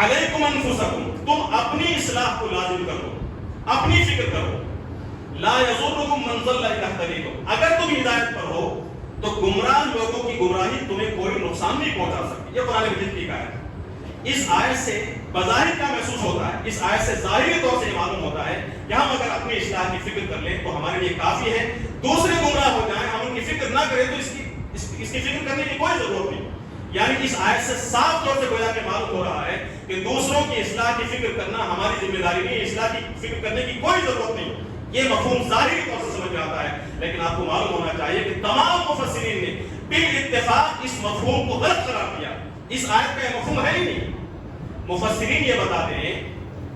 علیکم انفسکم، تم اپنی اصلاح کو لازم کرو، اپنی فکر کرو. لا یضرکم من ضل اذا اهتدیتم، اگر تم ہدایت پر ہو تو گمراہ لوگوں کی گمراہی تمہیں کوئی نقصان نہیں پہنچا سکتی. یہ قرآن مجید کی آیت ہے. اس آیت سے بظاہر کیا محسوس ہوتا ہے؟ اس آیت سے ظاہری طور سے معلوم ہوتا ہے کہ ہم اگر اپنی اصلاح کی فکر کر لیں تو ہمارے لیے کافی ہے. دوسرے گمراہ ہو جائیں، ہم ان کی فکر نہ کریں تو اس کی فکر کرنے کی کوئی ضرورت نہیں. یعنی اس آیت سے صاف طور سے گویا کہ معلوم ہو رہا ہے کہ دوسروں کی اصلاح کی فکر کرنا ہماری ذمہ داری نہیں ہے، اصلاح کی فکر کرنے کی کوئی ضرورت نہیں۔ یہ مفہوم ظاہری طور سے سمجھ میں آتا ہے، لیکن آپ کو معلوم ہونا چاہیے کہ تمام مفسرین نے بالاتفاق اس مفہوم کو غلط قرار دیا۔ اس آیت کا یہ مفہوم ہے ہی نہیں۔ مفسرین یہ بتاتے ہیں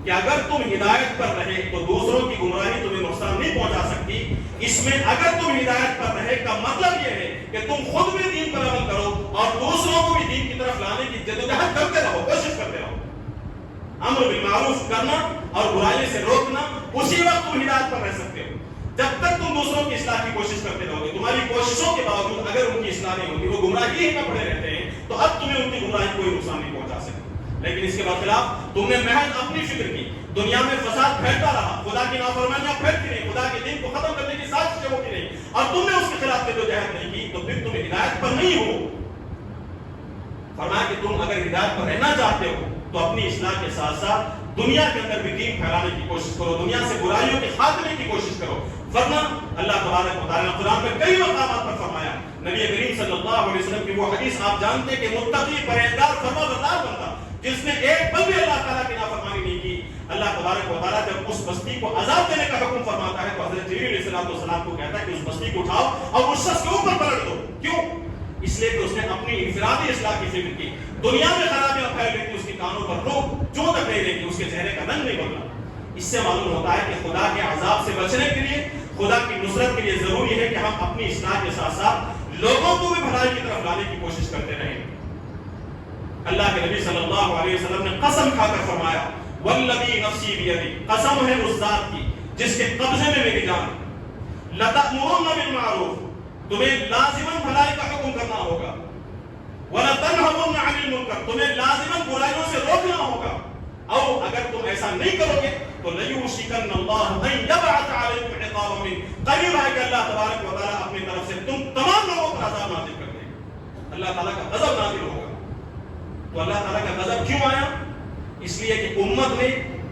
کہ اگر تم ہدایت پر رہے تو دوسروں کی گمراہی تمہیں نقصان نہیں پہنچا سکتی۔ اس میں اگر تم ہدایت پر رہے کا مطلب یہ ہے کہ تم خود بھی دین پر عمل کرو اور دوسروں کو بھی دین کی طرف لانے کی جدوجہد کرتے رہو، کوشش کرتے رہو۔ امر بالمعروف کرنا اور برائی سے روکنا، اسی وقت تم ہدایت پر رہ سکتے ہو۔ جب تک تم دوسروں کی اصلاح کی کوشش کرتے رہو گے، تمہاری کوششوں کے باوجود اگر ان کی اصلاح نہیں ہوتی، وہ گمراہی میں پڑے رہتے ہیں، تو اب تمہیں ان کی گمراہی کوئی نقصان نہیں پہنچا سکتی۔ لیکن اس کے برخلاف تم نے محض اپنی فکر کی، دنیا میں فساد پھیلتا رہا، خدا کی نافرمانیاں پھیلتی رہی، خدا کے دین کو ختم کرنے کی سازشیں ہوتی رہی، اور تم نے اس کے خلاف جدوجہد نہیں کی، تو پھر تم ہدایت پر نہیں ہو۔ فرمایا کہ تم اگر ہدایت پر رہنا چاہتے ہو تو اپنی اصلاح کے ساتھ ساتھ دنیا کے اندر بھی دین پھیلانے کی کوشش کرو، دنیا سے برائیوں کے خاتمے کی کوشش کرو۔ ورنہ اللہ تبارک و تعالیٰ نے قرآن میں کئی مقامات پر فرمایا، نبی کریم صلی اللہ علیہ وسلم کی وہ حدیث آپ جانتے ہیں کہ متقی پرہیزگار فرمانبردار بندہ جس نے ایک پل بھی اللہ تعالیٰ کی نافرمانی نہیں کی، اللہ تبارک و تعالیٰ جب اس بستی کو عذاب دینے کا حکم فرماتا ہے تو حضرت جبریل علیہ السلام کو کہتا ہے کہ اس بستی کو اٹھاؤ اور اس شخص کے اوپر پلٹ دو۔ کیوں؟ اس لیے کہ اس نے اپنی انفرادی اصلاح کی فکر کی، دنیا میں خرابیاں پھیل رہی تھی، اس کی کانوں پر روک جو تک نہیں رہی تھی، اس کے چہرے کا رنگ نہیں بدلا۔ اس سے معلوم ہوتا ہے کہ خدا کے عذاب سے بچنے کے لیے، خدا کی نصرت کے لیے ضروری ہے کہ ہم اپنی اصلاح کے ساتھ ساتھ لوگوں کو بھی بھلائی کی طرف لانے کی کوشش کرتے رہیں۔ اللہ کے نبی صلی اللہ علیہ وسلم نے قسم کھا کر فرمایا، والذی نفسی بیدی، قسم ہے اس ذات کی جس کے قبضے میں میری جان، لتأمرن بالمعروف، تمہیں لازماً بھلائی کا حکم کرنا ہوگا، وَلَتَنْهَوْنَ عَنِ الْمُنْكَرِ، تمہیں لازماً برائیوں سے روکنا ہوگا، او اگر تم ایسا نہیں کرو گے تو لَيُوشِكَنَّ اللَّهُ أَن يَبْعَثَ عَلَيْكُمْ عِقَابًا مِّنْهُ، قریب ہے کہ اللہ تبارک و تعالیٰ اپنی طرف سے تم تمام لوگوں پر عذاب نازل کر دے گا، اللہ تعالیٰ کا غضب نازل ہوگا۔ تو اللہ تعالیٰ کا غضب کیوں آیا؟ اس لیے کہ امت نے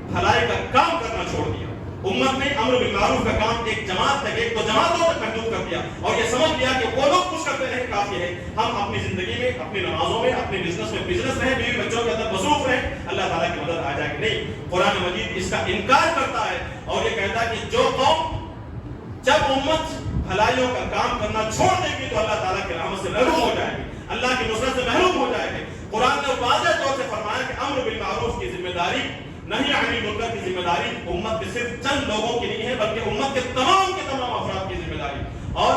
بھلائی کا کام کرنا چھوڑ دیا، امت نے امر بالمعروف کا کام ایک جماعت تک، ایک تو جماعتوں تک محدود کر دیا، اور یہ سمجھ لیا کہ وہ لوگ کچھ کرتے رہے کافی ہے، ہم اپنی زندگی میں، اپنی نمازوں میں، اپنے بزنس میں بزنس رہیں، بیوی بچوں کے اندر مصروف رہیں، اللہ تعالیٰ کی مدد آ جائے گی۔ نہیں، قرآن مجید اس کا انکار کرتا ہے اور یہ کہتا ہے کہ جو قوم جب امت بھلائیوں کا کام کرنا چھوڑ دے گی تو اللہ تعالیٰ کی رحمت سے محروم ہو جائے گی، اللہ کی نصرت سے محروم ہو جائے گی۔ قرآن نے واضح طور سے فرمایا کہ امر بالمعروف کی ذمہ داری، نہی عن المنکر کی ذمہ داری امت کے صرف چند لوگوں کی نہیں ہے بلکہ امت کے تمام افراد کی ذمہ داری، اور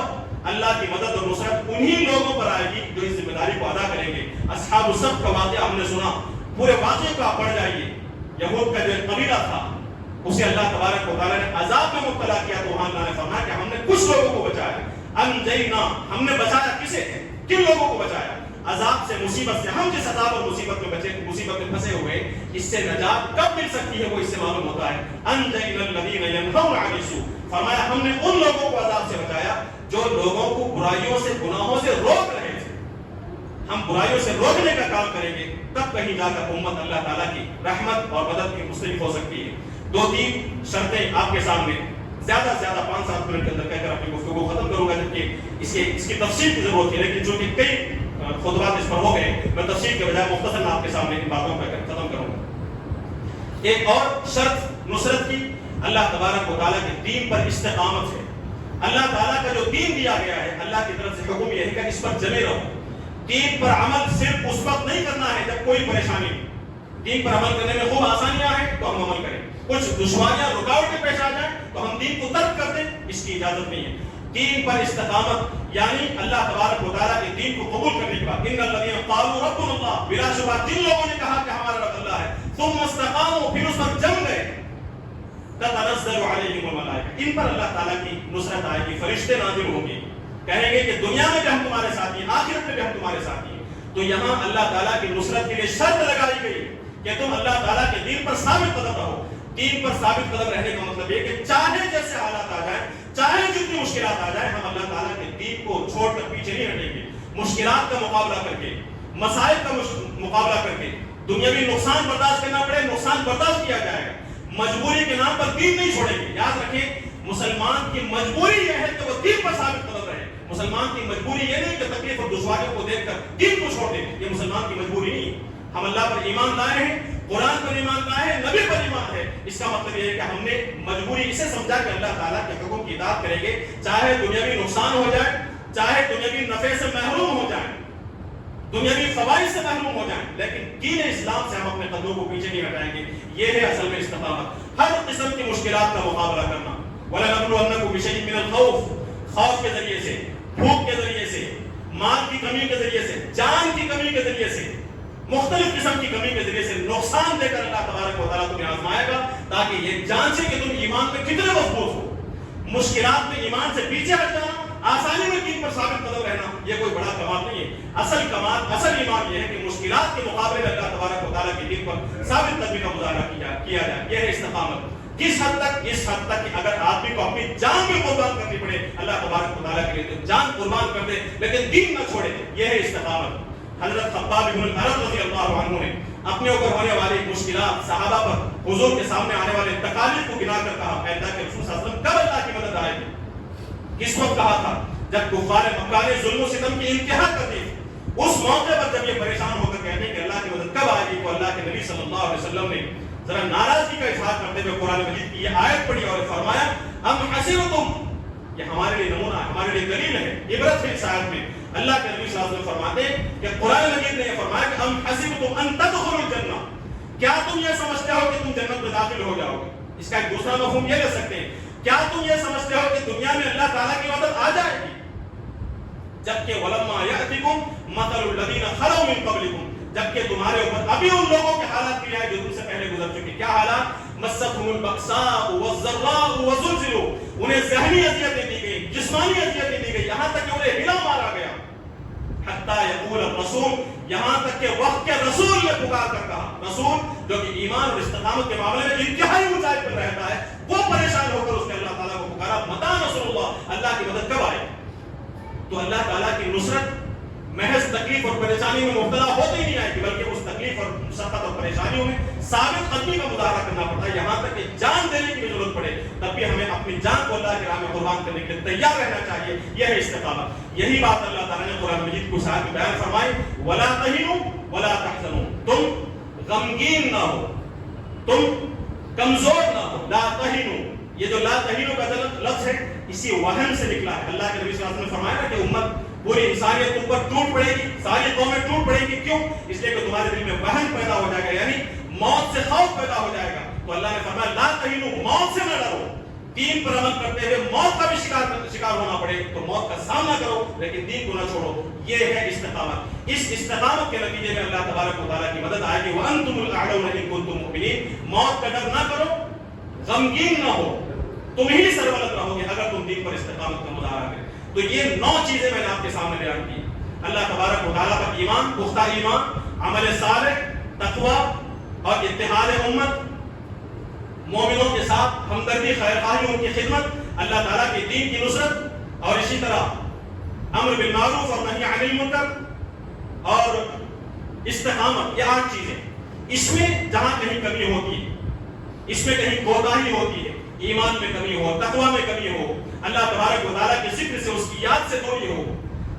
اللہ کی مدد اور نصرت انہی لوگوں پر آئے گی جو اس ذمہ داری کو ادا کریں گے۔ اصحاب السبت کا واقعہ ہم نے سنا، پورے واقعے کو آپ پڑھ جائیے، یہود کا جو ایک قبیلہ تھا اسے اللہ تبارک و تعالیٰ نے عذاب میں مبتلا کیا تو وہاں اللہ نے فرمایا کہ ہم نے کچھ لوگوں کو بچایا، انجینا، ہم نے بچایا کسے؟ کن لوگوں کو بچایا؟ عذاب سے، مصیبت سے۔ ہم جس عذاب اور مصیبت میں بچے، مصیبت میں پھنسے ہوئے، اس سے نجات کب مل سکتی ہے وہ اس سے معلوم ہوتا ہے۔ انجینا الذین ینہون عن السوء، فرمایا ہم نے ان لوگوں کو عذاب سے بچایا جو لوگوں کو برائیوں سے، گناہوں سے روک رہے تھے۔ ہم برائیوں سے روکنے کا کام کریں گے تب کہیں جا کر امت اللہ تعالیٰ کی رحمت اور مدد کی مستحق ہو سکتی ہے۔ دو تین شرطیں آپ کے سامنے زیادہ سے زیادہ 5-7 منٹ کے اندر کہہ کر اپنی گفتگو کو ختم کروں گا، جبکہ اس کی تفصیل کی ضرورت ہے، لیکن چونکہ کئی خطبات اس پر ہو گئے، میں تفصیل کے بجائے مختصر میں آپ کے سامنے ان باتوں پر ختم کروں گا۔ ایک اور شرط نصرت کی اللہ تبارک و تعالیٰ کے دین پر استقامت ہے۔ اللہ تعالیٰ کا جو دین دیا گیا ہے، اللہ کی طرف سے حکم یہ ہے کہ اس پر جمے رہو۔ دین پر عمل صرف اس وقت نہیں کرنا ہے جب کوئی پریشانی ہو، دین پر عمل کرنے میں خوب آسانیاں ہیں تو ہم عمل کریں، کچھ دشواریاں رکاوٹیں پیش آ جائیں تو ہم دین کو ترک کر دیں، اس کی اجازت نہیں ہے۔ دین پر استقامت یعنی اللہ تبارک و تعالیٰ کے دین کو قبول کرنے کے بعد، ان الذین قالوا ربنا اللہ، بلا شبہ جن لوگوں نے کہا کہ ہمارا رب اللہ ہے، ثم استقاموا، پھر اس پر جم گئے، تتنزل علیہم الملائکہ، ان پر اللہ تعالیٰ کی نصرت آئے گی، فرشتے نازل ہوں گے، کہیں گے کہ دنیا میں بھی ہم تمہارے ساتھی ہیں، آخرت میں بھی ہم تمہارے ساتھی ہیں۔ تو یہاں اللہ تعالیٰ کی نصرت کے لیے شرط لگائی گئی کہ تم اللہ تعالیٰ کے دین پر ثابت قدم رہو۔ دین پر ثابت قدم رہنے کا مطلب یہ کہ چاہے جیسے حالات آ جائیں، چاہے جتنی مشکلات آ جائیں، ہم اللہ تعالیٰ کے دین کو چھوڑ کر پیچھے نہیں ہٹیں گے۔ مشکلات کا مقابلہ کر کے، مسائل کا مقابلہ کر کے، دنیاوی نقصان برداشت کرنا پڑے، نقصان برداشت کیا جائے گا، مجبوری کے نام پر دین نہیں چھوڑیں گے۔ یاد رکھیں، مسلمان کی مجبوری یہ ہے کہ وہ دین پر ثابت قدم رہے، مسلمان کی مجبوری یہ نہیں کہ تکلیف اور دشواریوں کو دیکھ کر دین کو چھوڑ دے، یہ مسلمان کی مجبوری نہیں. ہم اللہ پر ایمان لائے ہیں، قرآن پر ایمان لائے ہیں، نبی پر ایمان ہے. اس کا مطلب یہ ہے کہ ہم نے مجبوری اسے سمجھا کہ اللہ تعالیٰ کے حکم کی اطاعت کریں گے، چاہے دنیاوی نقصان ہو جائے، چاہے دنیاوی نفع سے محروم ہو جائیں، دنیاوی فوائد سے محروم ہو جائیں، لیکن دین اسلام سے ہم اپنے قدموں کو پیچھے نہیں ہٹائیں گے. یہ ہے اصل میں استقامت. ہر قسم کی مشکلات کا مقابلہ کرنا. وَلَنَبْلُوَنَّكُم بِشَيْءٍ مِّنَ الْخَوْفِ، خوف کے ذریعے سے، بھوک کے ذریعے سے، مال کی کمی کے ذریعے سے، جان کی کمی کے ذریعے سے، مختلف قسم کی کمی کے ذریعے سے نقصان دے کر اللہ تبارک و تعالیٰ تمہیں آزمائے گا تاکہ یہ جانچے کہ تم ایمان میں کتنے مضبوط ہو. مشکلات میں ایمان سے پیچھے ہٹ جانا، آسانی میں دین پر ثابت قدم رہنا، یہ کوئی بڑا کمال نہیں ہے. اصل کمال، اصل ایمان یہ ہے کہ مشکلات کے مقابلے میں اللہ تبارک و تعالیٰ کے دین پر ثابت قدمی کا مظاہرہ کیا جائے. یہ ہے استقامت. کس حد تک؟ اس حد تک کہ اگر آدمی کو اپنی جان بھی قربان کرنی پڑے اللہ تبارک و تعالیٰ کے لیے تو جان قربان کر دے لیکن دین نہ چھوڑے. یہ ہے استقامت. حضرت خباب بن الارت رضی اللہ عنہ نے اپنے اوپر ہونے والی مشکلات، صحابہ پر حضور کے سامنے آنے والے تکالیف کو گنا کر کہا، اللہ کے رسول صلی اللہ علیہ وسلم کب اللہ کی مدد آئے گی؟ کس وقت کہا تھا؟ جب کفار مکہ نے ظلم و ستم کی انتہا کر دی. اس موقع پر جب یہ پریشان ہو کر کہتے ہیں کہ اللہ کی مدد کب آئے گی، تو اللہ کے نبی صلی اللہ علیہ وسلم نے ذرا ناراضگی کا اظہار کرتے ہوئے قرآن مجید کی یہ آیت پڑھی اور فرمایا ام حسبتم، یہ ہمارے لیے نمونہ ہے، ہمارے لیے دلیل ہے، عبرت ہے. اس آیت میں اللہ کے نبی صلی اللہ علیہ وسلم فرماتے ہیں کہ قرآن مجید نے یہ فرمایا کہ ام حسبتم ان تدخلوا الجنہ، کیا تم یہ سمجھتے ہو کہ تم جنت میں داخل ہو جاؤ گے؟ اس کا ایک دوسرا مفہوم یہ لے سکتے ہیں، کیا تم یہ سمجھتے ہو کہ دنیا میں اللہ تعالیٰ کی مدد آ جائے گی؟ جبکہ ولما یأتکم مثل الذین خلوا من قبلکم، جبکہ تمہارے اوپر ابھی ان لوگوں کے حالات بھی آئے جو تم سے پہلے گزر چکے. کیا حالات؟ مستهم البأساء والضراء وزلزلوا، انہیں ذہنی اذیتیں دی گئی، جسمانی اذیتیں دی گئی، یہاں تک کہ انہیں ہلا مارا گیا. حتی یقول الرسول، یہاں تک کہ وقت کے رسول نے پکار کر کہا، رسول جو کہ ایمان اور استقامت کے معاملے میں انتہائی اونچائی پر رہتا ہے، وہ پریشان ہو کر اس نے اللہ تعالیٰ کو پکارا متی نصر اللہ، اللہ کی مدد کب آئے؟ تو اللہ تعالیٰ کی نصرت محض تکلیف اور پریشانی میں مبتلا ہوتے ہی نہیں آئے گی، بلکہ اس تکلیف اور مشقت اور پریشانیوں میں ثابت قدمی کا مظاہرہ کرنا پڑتا ہے. یہاں تک کہ جان دینے کی بھی ضرورت پڑے تب بھی ہمیں اپنی جان کو اللہ کی راہ میں قربان کرنے کے لیے تیار رہنا چاہیے. یہ ہے استقامت. یہی بات اللہ تعالیٰ نے قرآن مجید کو ساتھ میں بیان فرمائی، وَلَا تَهِنُوا وَلَا تَحْزَنُوا، تم غمگین نہ ہو، تم کمزور نہ ہو. لا تہینوا، یہ جو لا تہینوا کا لفظ ہے اسی وہن سے نکلا ہے. اللہ کے نبی صلی اللہ علیہ وسلم نے فرمایا نا کہ امت پوری انسانیت تم پر ٹوٹ پڑے گی، ساری قومیں ٹوٹ پڑے گی. کیوں؟ اس لیے کہ تمہارے دل میں وہن پیدا ہو جائے گا، یعنی موت سے خوف پیدا ہو جائے گا. تو اللہ نے فرمایا لا تہینوا، موت سے نہ ڈرو. دین پر عمل کرتے ہوئے موت کا بھی شکار ہونا پڑے تو موت کا سامنا کرو لیکن دین کو نہ چھوڑو. یہ ہے استقامت. اس استقامت کے نتیجے میں اللہ تبارک و تعالیٰ کی مدد آئے گی. وَأَنْتُمُ الْأَعْلَوْنَ إِن كُنتُم مُؤْمِنِينَ. موت کا ڈر نہ کرو، غمگین نہ ہو، تم ہی سربلند رہو گے اگر تم دین پر استقامت کا مظاہرہ کریں. تو یہ 9 چیزیں میں نے آپ کے سامنے بیان کی. اللہ تبارک و تعالیٰ پر ایمان، پختہ ایمان، عمل صالح، تقوی اور اتحاد امت، مومنوں کے ساتھ ہمدردی، خیرخواہی، ان کی خدمت، اللہ تعالیٰ کے دین کی نصرت، اور اسی طرح امر بالمعروف اور نہی عن المنکر اور استقامت. یہ 8 چیزیں. اس میں جہاں کہیں کمی ہوتی ہے، اس میں کہیں کوتاہی ہوتی ہے، ایمان میں کمی ہو، تقوی میں کمی ہو، اللہ تبارک و تعالیٰ کے ذکر سے، اس کی یاد سے دوری ہو،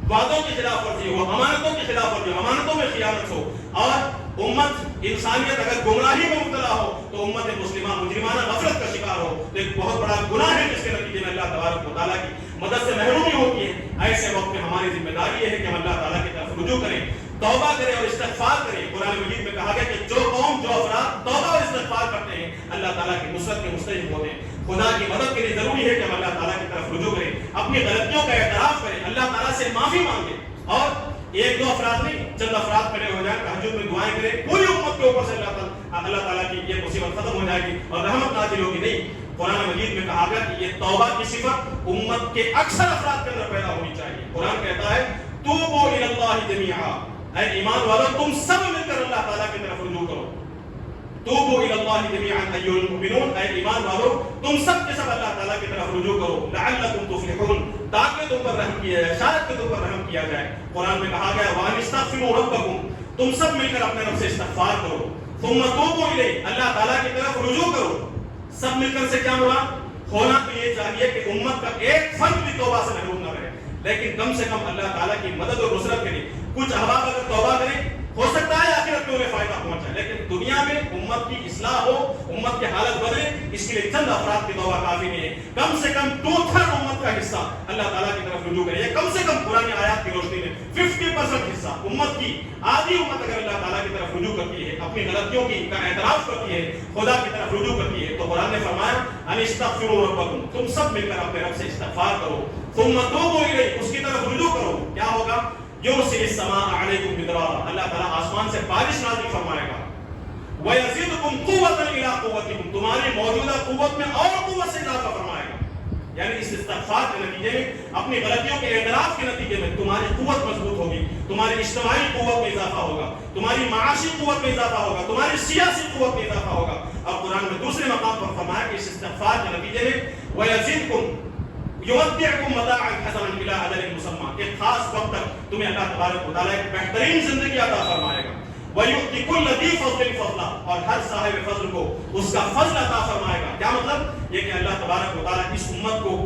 وعدوں کی خلاف ورزی ہو، امانتوں کی خلاف ورزی ہو، امانتوں میں خیانت ہو، اور امت انسانیت اگر گمراہی میں مبتلا ہو تو امت مسلمہ مجرمانہ غفلت کا شکار ہو تو ایک بہت بڑا گناہ ہے جس کے نتیجے میں اللہ تبارک و تعالیٰ کی مدد سے محرومی ہوتی ہے. ایسے وقت میں ہماری ذمہ داری یہ ہے کہ ہم اللہ تعالیٰ کی طرف رجوع کریں، توبہ کریں اور استغفار کریں. قرآن مجید میں کہا گیا کہ جو قوم، جو افراد توبہ اور استغفار کرتے ہیں اللہ تعالیٰ کی نصرت کے مستحق ہوتے ہیں. خدا کی مدد کے لیے ضروری ہے کہ ہم اللہ تعالیٰ کی طرف رجوع کریں، اپنی غلطیوں کا اعتراف کریں، اللہ تعالیٰ سے معافی مانگیں. اور 1-2 افراد نہیں، چند افراد کھڑے ہو جائیں، تہجد میں دعائیں کریں، پوری امت کے اوپر سے اللہ تعالیٰ کی یہ مصیبت ختم ہو جائے گی اور رحمت نازل ہوگی. نہیں، قرآن مجید میں کہا گیا کہ یہ توبہ کی صفت امت کے اکثر افراد کے اندر پیدا ہونی چاہیے. قرآن کہتا ہے توبوا الی اللہ جمیعا، اے ایمان والو تم سب مل کر اللہ تعالیٰ کی طرف رجوع کرو. توبوا الی اللہ جمیعا ایھا المؤمنون، اے ایمان والو تم سب کے سب اللہ تعالیٰ کی طرف رجوع کرو. لعلکم تفلحون، تاکہ تم پر رحم کیا جائے، شاید کہ تم پر رحم کیا جائے. قرآن میں کہا گیا وان استغفروا ربکم، تم سب مل کر اپنے رب سے استغفار کرو. ثم توبوا الیہ، اللہ تعالیٰ کی طرف رجوع کرو. سب مل کر سے کیا مراد؟ ہونا تو یہ چاہیے کہ امت کا ایک فرد بھی توبہ سے محروم نہ رہے. لیکن کم سے کم اللہ تعالیٰ کی مدد اور نصرت کے لیے کچھ احباب اگر توبہ کریں ہو سکتا ہے آخرت میں انہیں فائدہ پہنچا، لیکن دنیا میں امت کی اصلاح ہو، امت کی حالت بدلے، اس کے لیے چند افراد کی توبہ کافی نہیں ہے۔ کم سے کم 2/3 امت کا حصہ اللہ تعالیٰ کی طرف رجوع کرے، کم سے کم قرآن آیات کی روشنی میں 50% حصہ امت کی آدھی امت اگر اللہ تعالیٰ کی طرف رجوع کرتی ہے، اپنی غلطیوں کی کا اعتراف کرتی ہے، خدا کی طرف رجوع کرتی ہے، تو قرآن نے فرمایا ان استغفروا ربکم، تم سب مل کر اپنے رب سے استغفار کرو، ثم توبوا الیہ، اس کی طرف رجوع کرو، کیا ہوگا؟ یرسل السماء علیکم مدرارا، اللہ تعالیٰ آسمان سے بارش نازل فرمائے گا، وَيَزِدُكُمْ قُوَّةً إِلَىٰ قُوَّتِكُمْ، تمہاری موجودہ قوت میں اور قوت سے اضافہ فرمائے گا۔ یعنی اس استغفار کے نتیجے میں، اپنی غلطیوں کے اعتراف کے نتیجے میں تمہاری قوت مضبوط ہوگی، تمہاری اجتماعی قوت میں اضافہ ہوگا، تمہاری معاشی قوت میں اضافہ ہوگا، تمہاری سیاسی قوت میں اضافہ ہوگا۔ اور قرآن میں دوسرے مقام پر فرمایا کہ اس استغفار کے نتیجے میں وَيَزِدْكُمْ یمتعکم متاعا حسنا الی اجل مسمى، ایک خاص وقت تک تمہیں اللہ تبارک و تعالیٰ ایک بہترین زندگی عطا فرمائے گا، وَيُؤْتِ كُلَّ ذِي فَضْلٍ فَضْلًا، اور ہر صاحب فضل کو اس کا فضل عطا فرمائے گا۔ کیا مطلب؟ یہ کہ اللہ تبارک و تعالیٰ اس امت کو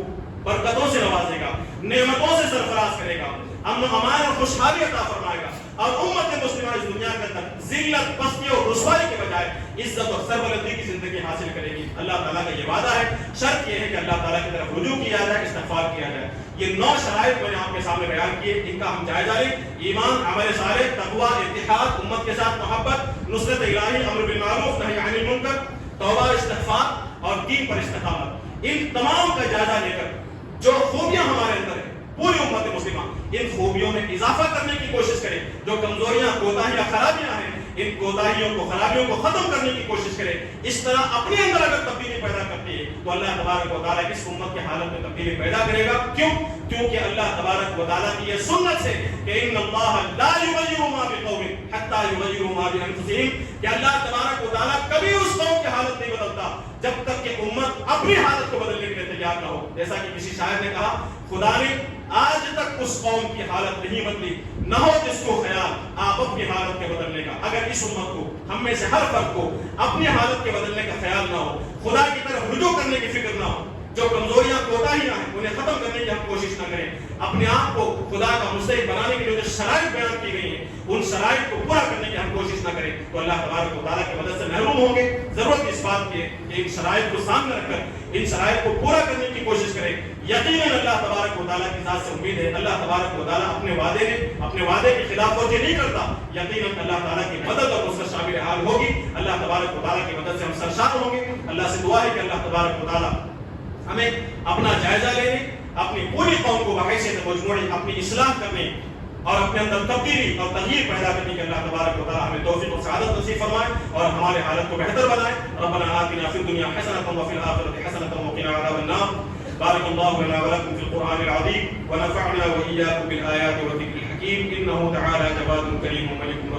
برکتوں سے نوازے گا، نعمتوں سے سرفراز کرے گا، امن و امان اور خوشحالی عطا فرمائے گا، اور امت مسلمہ اس دنیا کے اندر ذلت، پستی اور رسوائی کے بجائے عزت اور سربلندی کی زندگی حاصل کرے گی۔ اللہ تعالیٰ کا یہ وعدہ ہے، شرط یہ ہے کہ اللہ تعالیٰ کی طرف رجوع کیا جائے، استغفار کیا جائے۔ یہ 9 شرائط میں نے آپ کے سامنے بیان کیے، ان کا ہم جائزہ لیں۔ ایمان، عمل صالح، تقویٰ، اتحاد، امت کے ساتھ محبت، نصرت الہی، امر بالمعروف، نہی عن المنکر، توبہ، استغفار اور دین پر استقامت، ان تمام کا جائزہ لے کر جو خوبیاں ہمارے اندر ہیں، پوری امت مسلمہ ان خوبیوں میں اضافہ کرنے کی کوشش کرے، جو کمزوریاں، کوتاہیاں، خرابیاں ہیں، ان کوتاہیوں کو، خرابیوں کو ختم کرنے کی کوشش کرے۔ اس طرح اپنے اندر اگر تبدیلی پیدا کرتی ہے تو اللہ تبارک و تعالیٰ اس امت کی حالت میں تبدیلی پیدا کرے گا۔ کیوں؟ کیونکہ اللہ تبارک و تعالیٰ کی یہ سنت ہے کہ ان اللہ لا یغیر ما بقوم حتی یغیروا ما بانفسہم، کہ اللہ تبارک و تعالیٰ کبھی اس قوم کی حالت نہیں بدلتا جب تک کہ امت اپنی حالت کو بدلنے کے لیے تیار نہ ہو۔ جیسا کہ کسی شاعر نے کہا، خدا نے آج تک اس قوم کی حالت نہیں بدلی، نہ ہو جس کو خیال آپ اپنی حالت کے بدلنے کا۔ اگر اس امت کو، ہم میں سے ہر فرد کو اپنی حالت کے بدلنے کا خیال نہ ہو، خدا کی طرف رجوع کرنے کی فکر نہ ہو، جو کمزوریاں، کوتاہیاں ہیں انہیں ختم کرنے کی ہم کوشش نہ کریں، اپنے آپ کو خدا کا مستحق بنانے کے لیے جو شرائط بیان کی گئی ہیں ان شرائط کو پورا کرنے کی ہم کوشش نہ کریں، تو اللہ تبارک و تعالیٰ کی مدد سے محروم ہوں گے۔ ضرورت اس بات کی ہے کہ ان شرائط کو سامنے رکھ کر ان شرائط کو پورا کرنے کی کوشش کریں۔ یقیناً اللہ تبارک و تعالیٰ کی ذات سے امید ہے، اللہ تبارک و تعالیٰ اپنے وعدے کی خلاف ورزی نہیں کرتا، یقیناً اللہ تعالیٰ کی مدد اور اس کا شامل حال ہوگی، اللہ تبارک و تعالیٰ کی مدد سے ہم سرشار ہوں گے۔ اللہ سے دعا ہے کہ اللہ تبارک و تعالیٰ ہمیں اپنا جائزہ لینے، اپنی پوری قوم کو بحیثیت مجموعی اپنی اصلاح کرنے اور اپنے اندر تبدیلی اور تغییر پیدا کرنے کے اللہ تبارک و تعالیٰ ہمیں توفیق و سعادت نصیب فرمائے اور ہمارے حالت کو بہتر بنائے۔ ربنا آتنا فی الدنیا حسنۃ وفی الآخرۃ حسنۃ وقنا عذاب النار۔ بارک اللہ لنا ولکم فی القرآن العظیم ونفعنا وإیاکم بالآیات والذکر الحکیم، انہ تعالی جواد کریم ملک